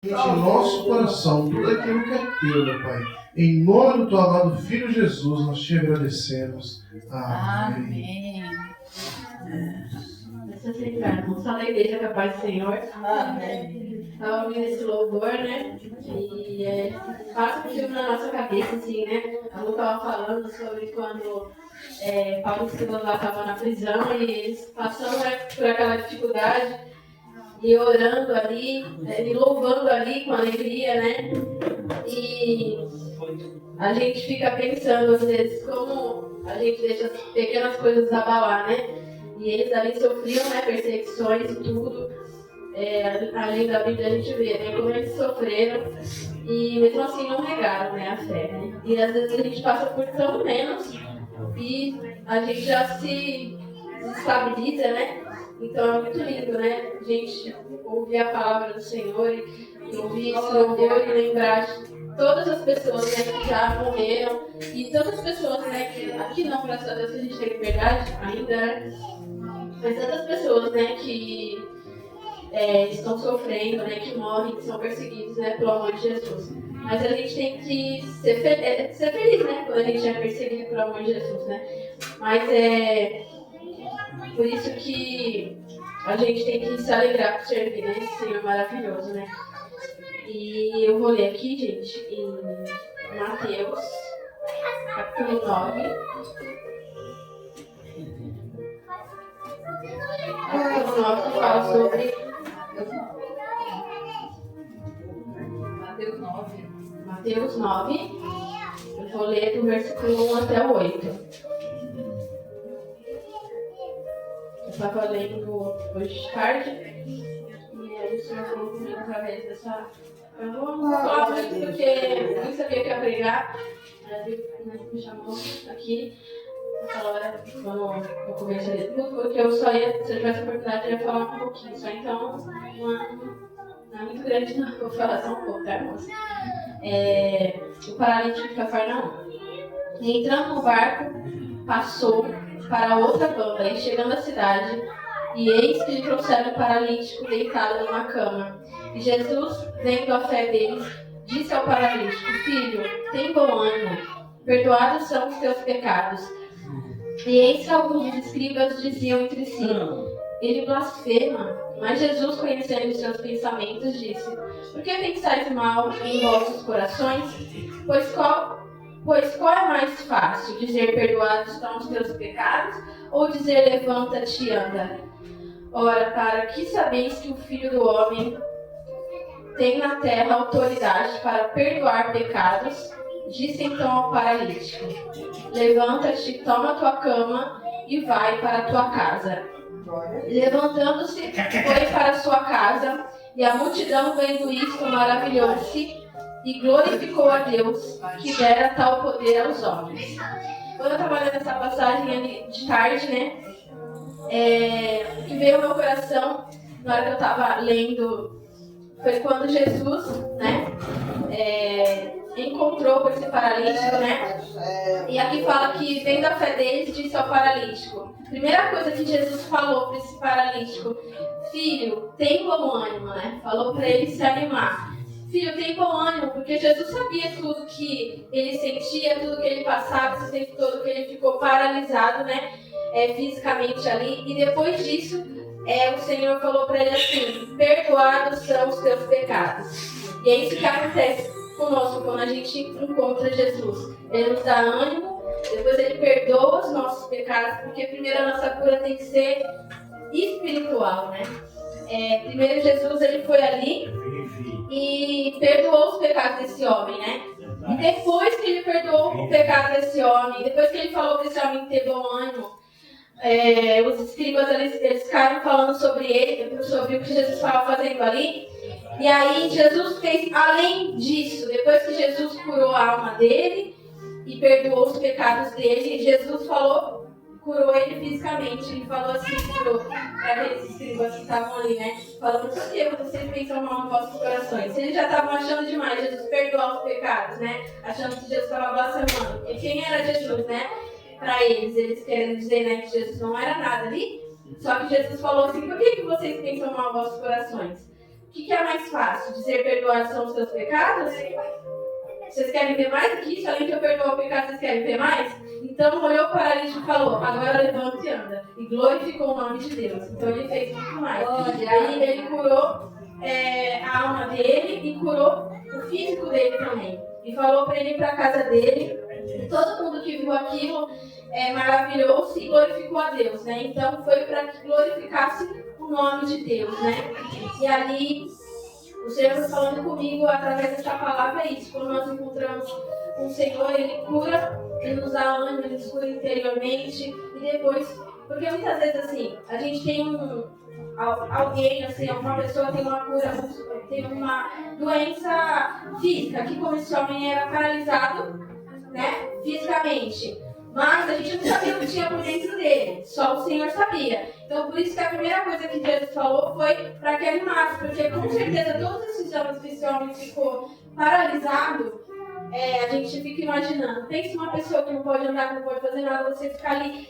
Em nosso coração, tudo aquilo que é teu, meu Pai. Em nome do teu amado Filho Jesus, nós te agradecemos. Amém. Deixa eu sentar, irmão. Só da igreja que a paz do Senhor. Amém. Estava ouvindo esse louvor, né? E passa um filme na nossa cabeça, assim, né? A Lu estava falando sobre quando Paulo e Silas lá estavam na prisão e eles passando, né, por aquela dificuldade e orando ali, e louvando ali com alegria, né? E a gente fica pensando, às vezes, como a gente deixa as pequenas coisas abalar, né? E eles ali sofriam, né, perseguições e tudo. Além da Bíblia a gente vê, né, como eles sofreram e mesmo assim não negaram, né, a fé, né? E às vezes a gente passa por tão menos e a gente já se desestabiliza, né? Então é muito lindo, né? A gente ouvir a palavra do Senhor e ouvir esse louvor e lembrar de todas as pessoas, né, que já morreram e tantas pessoas, né, que aqui não, graças a Deus que a gente tem liberdade ainda, né? Mas tantas pessoas, né, que estão sofrendo, né, que morrem, que são perseguidos, né, pelo amor de Jesus. Mas a gente tem que ser feliz, né, quando a gente é perseguido pelo amor de Jesus, né. Mas por isso que a gente tem que se alegrar por servir, né, esse Senhor maravilhoso, né. E eu vou ler aqui, gente, em Mateus, capítulo 9. Capítulo 9 que fala sobre Mateus 9. Eu vou ler do versículo 1 até o 8. Eu estava lendo hoje de tarde e aí o Senhor falou comigo através dessa. Eu não vou falar muito porque eu nem sabia que ia pregar. Aí me chamou aqui naquela hora, quando eu comecei a ler tudo, porque eu só ia, se eu tivesse a oportunidade, eu ia falar um pouquinho só. Então, não é muito grande, não. Vou falar só um pouco, tá, moça? O paralítico de Cafarnaum. E entrando no barco, passou para outra banda e chegando à cidade, e eis que lhe trouxeram um paralítico deitado numa cama. E Jesus, vendo a fé deles, disse ao paralítico: Filho, tem bom ânimo, perdoados são os teus pecados. E eis que alguns dos escribas diziam entre si: Ele blasfema. Mas Jesus, conhecendo os seus pensamentos, disse: Por que pensais mal em vossos corações? Pois qual é mais fácil, dizer perdoados são os teus pecados, ou dizer levanta-te e anda? Ora, para que sabeis que o Filho do Homem tem na terra autoridade para perdoar pecados, disse então ao paralítico: Levanta-te, toma tua cama e vai para a tua casa. Levantando-se, foi para sua casa, e a multidão, vendo isto, maravilhou-se e glorificou a Deus, que dera tal poder aos homens. Quando eu estava lendo essa passagem ali de tarde, né, o que veio ao meu coração na hora que eu estava lendo foi quando Jesus, né, encontrou com esse paralítico, né? E aqui fala que, vendo a fé deles, disse ao paralítico. Primeira coisa que Jesus falou para esse paralítico: Filho, tem bom ânimo, né? Falou para ele se animar. Filho, tem bom ânimo, porque Jesus sabia tudo que ele sentia, tudo que ele passava, esse tempo todo que ele ficou paralisado, né? Fisicamente ali. E depois disso, o Senhor falou para ele assim: perdoados são os teus pecados. E é isso que acontece conosco quando a gente encontra Jesus. Ele nos dá ânimo, depois ele perdoa os nossos pecados, porque primeiro a nossa cura tem que ser espiritual, né? Primeiro Jesus, ele foi ali e perdoou os pecados desse homem, né? E depois que ele perdoou o pecado desse homem, depois que ele falou para esse homem ter bom ânimo, os escribas eles ficaram falando sobre ele, sobre o que Jesus estava fazendo ali. E aí Jesus fez, além disso, depois que Jesus curou a alma dele e perdoou os pecados dele, Jesus curou ele fisicamente. Ele falou assim para aqueles escribas que estavam ali, né? Falando: por que vocês pensam mal nos vossos corações? Se eles já estavam achando demais Jesus perdoar os pecados, né? Achando que Jesus estava blasfemando. E quem era Jesus, né? Para eles querendo dizer, né, que Jesus não era nada ali. Só que Jesus falou assim: por que vocês pensam mal nos vossos corações? que é mais fácil? Dizer perdoados são os seus pecados? Vocês querem ver mais do que isso? Além de eu perdoar o pecado, vocês querem ver mais? Então olhou o paralítico e falou, agora levanta e anda. E glorificou o nome de Deus. Então ele fez muito mais. E aí ele curou a alma dele e curou o físico dele também. E falou para ele ir para a casa dele. E todo mundo que viu aquilo maravilhou-se e glorificou a Deus, né? Então foi para que glorificasse o nome de Deus, né? E ali o Senhor foi falando comigo através dessa palavra, é isso. Quando nós encontramos com o Senhor, Ele cura, Ele nos dá ânimo, Ele nos cura interiormente. E depois, porque muitas vezes assim, a gente tem alguém, assim, alguma pessoa tem uma cura, tem uma doença física, que como esse homem era paralisado, né, fisicamente. Mas a gente não sabia o que tinha por dentro dele, só o Senhor sabia. Então por isso que a primeira coisa que Jesus falou foi para que animasse, porque com certeza todos esses anos que esse homem ficou paralisado, a gente fica imaginando. Pense uma pessoa que não pode andar, que não pode fazer nada, você ficar ali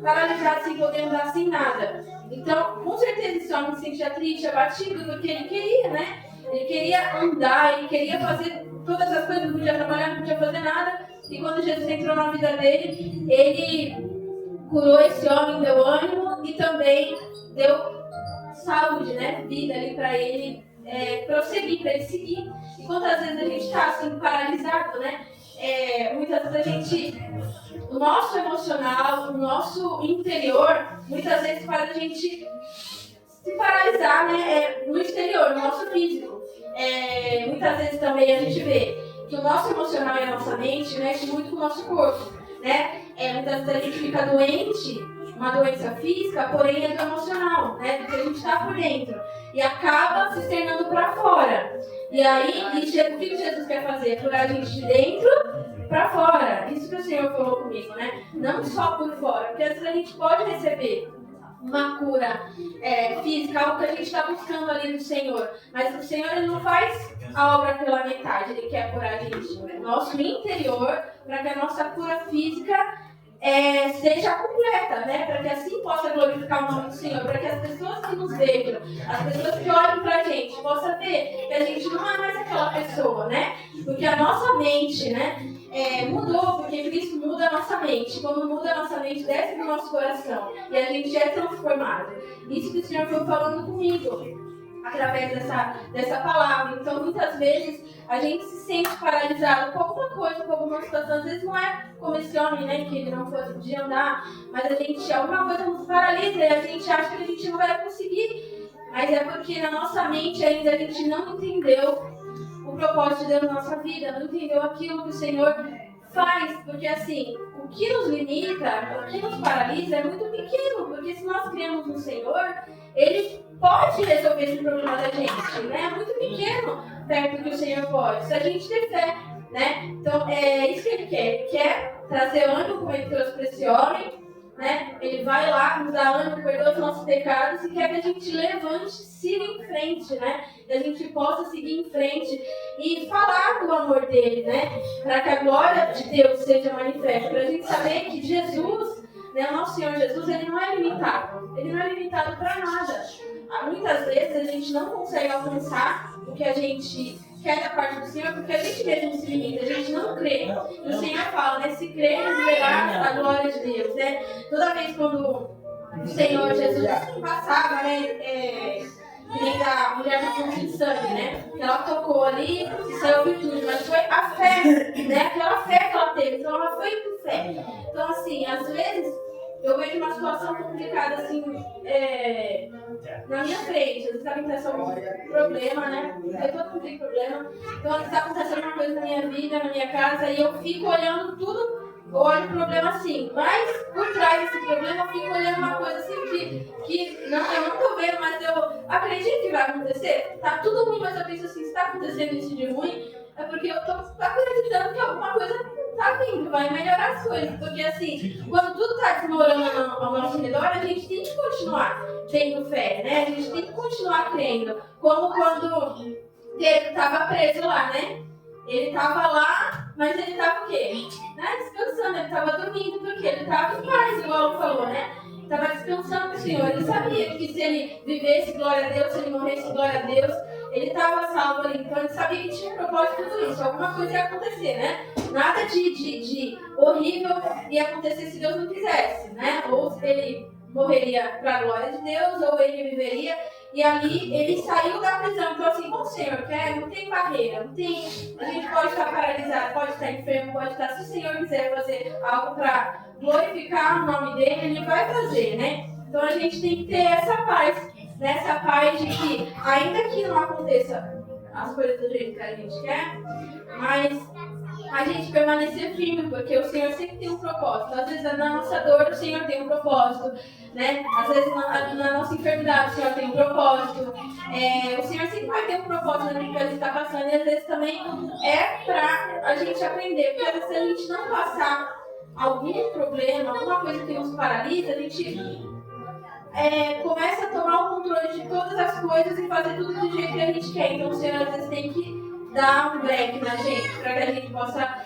paralisado sem poder andar sem nada. Então com certeza esse homem se sentia triste, abatido, porque ele queria, né? Ele queria andar, ele queria fazer todas as coisas, não podia trabalhar, não podia fazer nada. E quando Jesus entrou na vida dele, ele curou esse homem, deu ânimo e também deu saúde, né? Vida ali para ele prosseguir, para ele seguir. E quantas vezes a gente está assim paralisado, né? Muitas vezes a gente, o nosso emocional, o nosso interior, muitas vezes faz a gente se paralisar, né? No exterior, no nosso físico. Muitas vezes também a gente vê que o nosso emocional e a nossa mente mexe muito com o nosso corpo, né? Muitas vezes a gente fica doente, uma doença física, porém é do emocional, né? Do que a gente está por dentro. E acaba se externando para fora. E aí, o que Jesus quer fazer? Curar a gente de dentro para fora. Isso que o Senhor falou comigo, né? Não só por fora, porque às vezes a gente pode receber uma cura física, algo que a gente está buscando ali no Senhor. Mas o Senhor ele não faz a obra pela metade, Ele quer curar a gente no nosso interior, para que a nossa cura física seja completa, né? Para que assim possa glorificar o nome do Senhor, para que as pessoas que nos vejam, as pessoas que olham para a gente, possam ver que a gente não é mais aquela pessoa, né? Porque a nossa mente, né? Mudou, porque Cristo muda a nossa mente. Quando muda a nossa mente, desce no nosso coração. E a gente é transformado. Isso que o Senhor foi falando comigo, através dessa palavra. Então, muitas vezes, a gente se sente paralisado com alguma coisa, com alguma situação. Às vezes não é como esse homem, né, que ele não podia andar, mas alguma coisa nos paralisa e a gente acha que a gente não vai conseguir. Mas é porque na nossa mente ainda a gente não entendeu o propósito de Deus na nossa vida, não entendeu aquilo que o Senhor faz, porque assim, o que nos limita, o que nos paralisa é muito pequeno, porque se nós cremos no Senhor, Ele pode resolver esse problema da gente, né? É muito pequeno perto do que o Senhor pode, se a gente ter fé, né? Então, é isso que Ele quer trazer ânimo, como Ele trouxe para esse homem, né? Ele vai lá, nos dá ânimo, perdoa os nossos pecados e quer que a gente levante, siga em frente, né? Que a gente possa seguir em frente e falar do amor dele, né? Para que a glória de Deus seja manifesta. Para a gente saber que Jesus, né, o nosso Senhor Jesus, ele não é limitado. Ele não é limitado para nada. Muitas vezes a gente não consegue alcançar o que a gente quer da parte do Senhor, porque a gente mesmo se limita, a gente não crê. E o Senhor fala, né? Se crê, verá a glória de Deus, né? Toda vez quando o Senhor Jesus passava, né? Nem da mulher do fluxo de sangue, né? Ela tocou ali e saiu virtude, mas foi a fé, né? Aquela fé que ela teve, então ela foi por fé. Então, assim, às vezes eu vejo uma situação complicada, assim, na minha frente. Às vezes está acontecendo algum problema, né? Porque todo mundo tem problema. Então, às vezes está acontecendo uma coisa na minha vida, na minha casa, e eu fico olhando tudo. Eu olho o problema assim, mas por trás desse problema eu fico olhando uma coisa assim que eu não estou vendo, mas eu acredito que vai acontecer. Tá tudo ruim, mas eu penso assim, se está acontecendo isso de ruim, é porque eu estou acreditando que alguma coisa está vindo, vai melhorar as coisas. Porque assim, quando tudo está desmoronando ao nosso redor, a gente tem que continuar tendo fé, né? A gente tem que continuar crendo. Como quando Pedro estava preso lá, né? Ele estava lá, mas ele estava o quê? Né? Descansando, ele estava dormindo, porque ele estava em paz, igual ele falou, né? estava descansando no Senhor. Ele sabia que se ele vivesse, glória a Deus, se ele morresse, glória a Deus, ele estava salvo ali. Então ele sabia que tinha um propósito de tudo isso. Alguma coisa ia acontecer, né? Nada de horrível ia acontecer se Deus não quisesse, né? Ou ele morreria para a glória de Deus, ou ele viveria. E ali ele saiu da prisão. Então assim, bom Senhor, não tem barreira, não tem. A gente pode estar paralisado, pode estar enfermo, pode estar. Se o Senhor quiser fazer algo para glorificar o nome dele, ele vai fazer, né? Então a gente tem que ter essa paz, né? Essa paz de que, ainda que não aconteça as coisas do jeito que a gente quer, mas a gente permanecer firme, porque o Senhor sempre tem um propósito. Às vezes na nossa dor o Senhor tem um propósito, né? Às vezes na nossa enfermidade o Senhor tem um propósito. O Senhor sempre vai ter um propósito naquilo que a gente está passando, e às vezes também é para a gente aprender, porque às vezes se a gente não passar algum problema, alguma coisa que nos paralisa, a gente começa a tomar o controle de todas as coisas e fazer tudo do jeito que a gente quer. Então o Senhor às vezes tem que dar um break na gente, para que a gente possa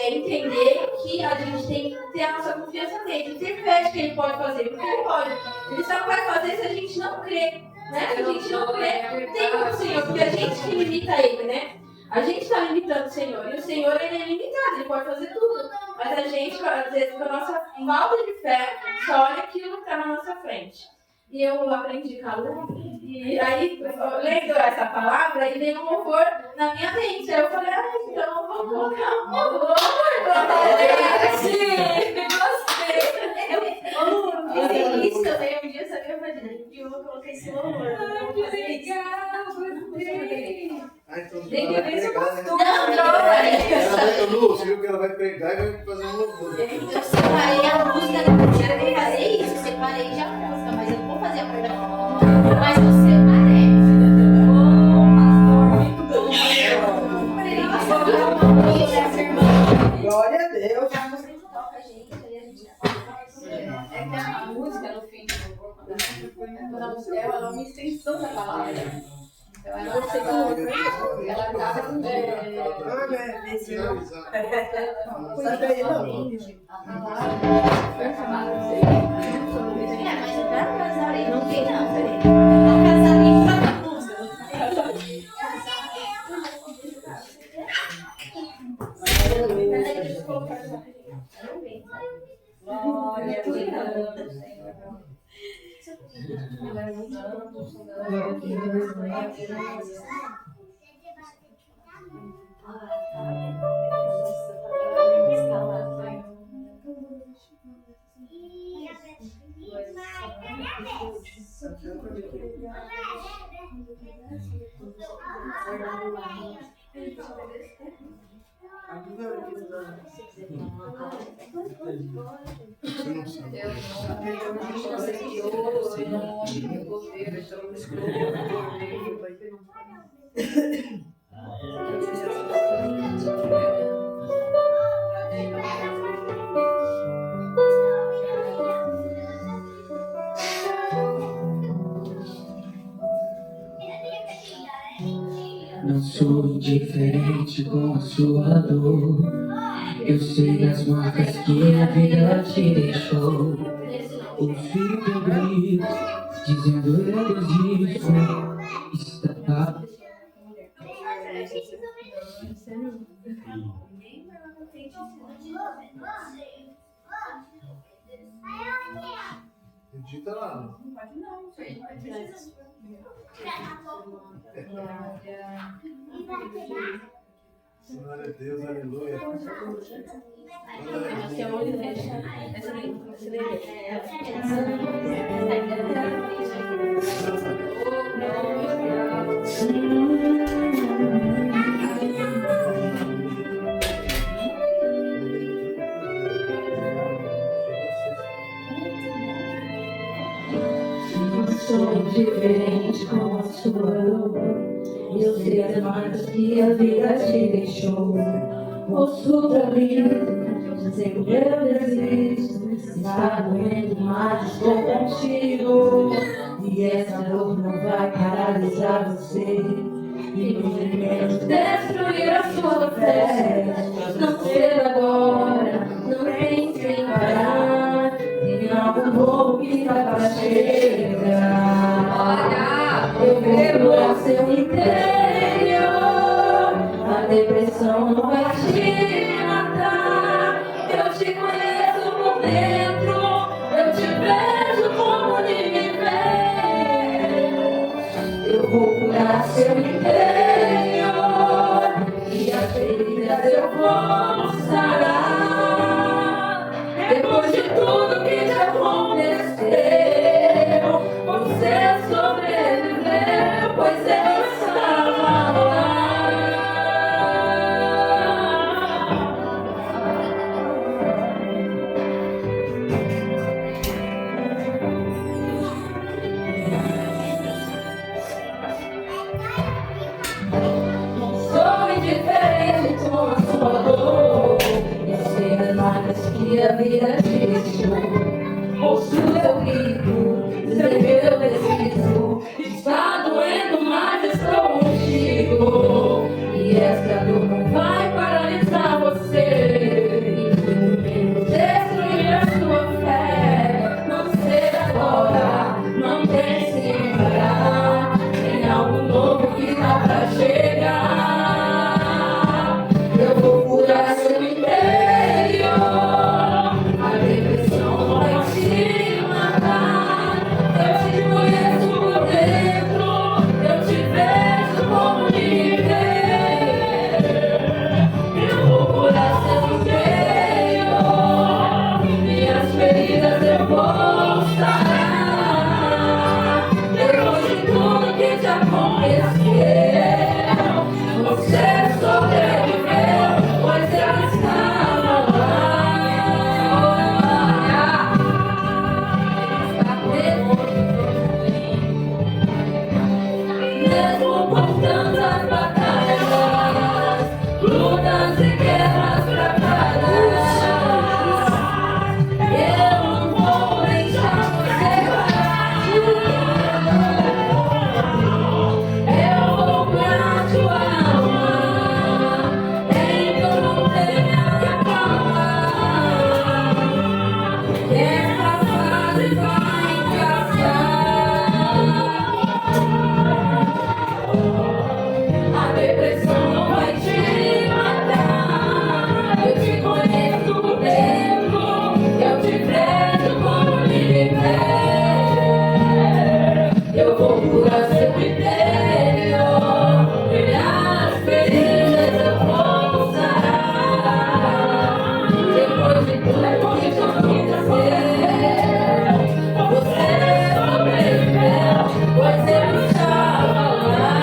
entender que a gente tem que ter a nossa confiança nele, ter fé de que ele pode fazer, porque ele pode. Ele só não vai fazer se a gente não crer, né? Se a gente não crer, tem como o Senhor, porque a gente que limita ele, né? A gente está limitando o Senhor, e o Senhor ele é limitado, ele pode fazer tudo, mas a gente, às vezes, com a nossa falta de fé, só olha aquilo que está na nossa frente. E eu aprendi com a Lu, e aí, lendo essa palavra, e veio um louvor na minha mente. Aí eu falei, então eu vou colocar um louvor. Sim, gostei. Isso também, um dia eu sabia fazer, e eu vou colocar esse louvor. Que legal, gostei. Tem que ver se eu gosto. Lu, você viu que ela vai pregar e vai fazer um louvor. Eu separei a música, eu quero fazer isso, separei já a música, mas eu não vou fazer a pregação. Mas eu separei. Glória a Deus. A música que toca, gente, aí a gente É que a música no fim do louvor, quando a música ela é uma extensão da palavra. Então ela não sei ela dá Sabe aí, não. mas pra casar aí não tem não, peraí. Pra casar aí pra música. Glória a Deus. Você não sabe. Não sou indiferente com a sua dor. Eu sei das marcas que a vida te deixou. Ouvi teu grito, dizendo eu existo. Está Edita lá. Glória a Deus, aleluia. Esse é o olho dele. Essa sou diferente com a sua dor. Eu sei as marcas que a vida te deixou. Ouço pra mim, dizendo eu desisto. Está doendo, mas estou contigo. E essa dor não vai paralisar você. E muito menos destruir a sua fé. Não ser agora, não pense em parar. Tem algo novo que depressão não vai te matar. Eu te conheço por dentro, eu te vejo como ninguém vê. Eu vou curar seu interior e as feridas eu vou sarar. Depois de tudo que te aconteceu, você sobreviveu, pois eu estava lá. Sou indiferente com a sua dor, eu sei as marcas que a vida te deixou. Ouço seu grito, escreveu eu preciso. Está doendo, mas estou contigo. E essa dor não vai paralisar você. Destruir a sua fé. Não ser agora, não pense em parar. Tem algo novo que tá pra chegar. Eu vou curar seu interior. A depressão vai te matar. Eu te conheço por dentro, eu te vejo como ninguém. Eu vou curar seu interior e as feridas eu vou sarar. Depois de tudo que te aconteceu, você sobreviveu, pois eu estava lá. Mesmo com tantas batalhas, lutas e guerras travadas, eu não vou deixar você parar. Eu vou curar tua alma, então não tenha calma. Essa fase vai passar. A depressão não vai te matar. Eu te conheço por dentro, eu te vejo como ninguém vê. Eu vou curar seu interior e as feridas eu vou sarar. Depois de tudo que te aconteceu, você sobreviveu, pois eu estava lá.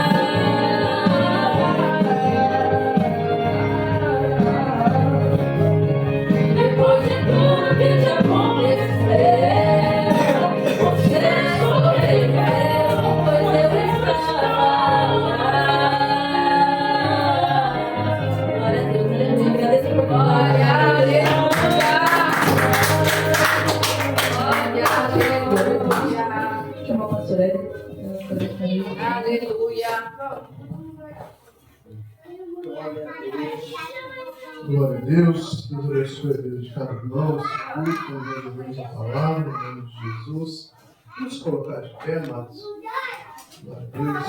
Depois de tudo que te aconteceu, você sobreviveu, pois eu estava lá. Glória a Deus, aleluia. Agradeço por glória, aleluia. Glória, aleluia. Chama a pastora. Aleluia. Glória a Deus. Deus abençoe a vida de cada irmão. Escute quando nós ouvimos a palavra, em nome de Jesus. Vamos colocar de pé, amados. Glória a Deus.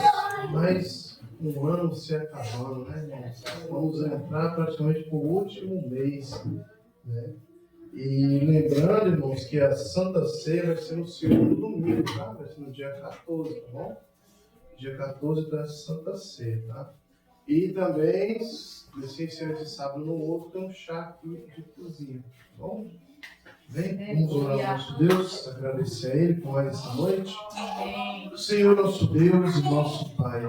Mais um ano se acabando, né, irmãos? Vamos entrar praticamente para o último mês, né? E lembrando, irmãos, que a Santa Ceia vai ser no segundo domingo, tá? Vai ser no dia 14, tá bom? Dia 14 da Santa Ceia, tá? E também, sem ser esse sábado no outro, tem um chá aqui de cozinha, tá bom? Vem, vamos orar ao nosso Deus, agradecer a Ele por mais essa noite. Senhor, nosso Deus e nosso Pai,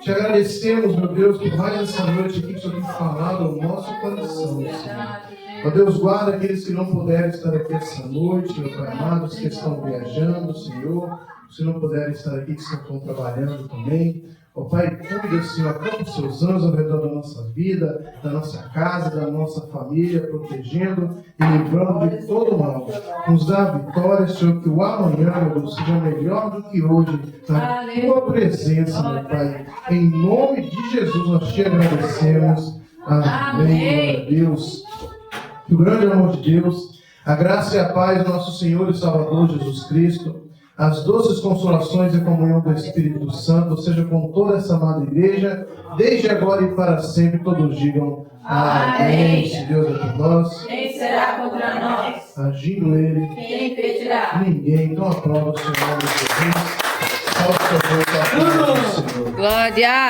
te agradecemos, meu Deus, por mais essa noite aqui que o Senhor tem falado ao nosso coração, Senhor. Ó Deus, guarda aqueles que não puderem estar aqui essa noite, meu Pai amado, os que estão viajando, Senhor, os que não puderem estar aqui, que estão trabalhando também. Ó Pai, cuida, Senhor, acampa os seus anjos ao redor da nossa vida, da nossa casa, da nossa família, protegendo e livrando de todo mal. Nos dá a vitória, Senhor, que o amanhã, meu Deus, seja melhor do que hoje, na tua presença, meu Pai. Em nome de Jesus, nós te agradecemos. Amém. Glória a Deus. Que o grande amor de Deus, a graça e a paz do nosso Senhor e Salvador Jesus Cristo, as doces consolações e comunhão do Espírito Santo seja com toda essa amada igreja, desde agora e para sempre. Todos digam amém. Se Deus é por nós, Quem será contra nós? agindo Ele, Quem impedirá? ninguém. Então aplauda o Senhor Jesus. Salve o Senhor. Glória!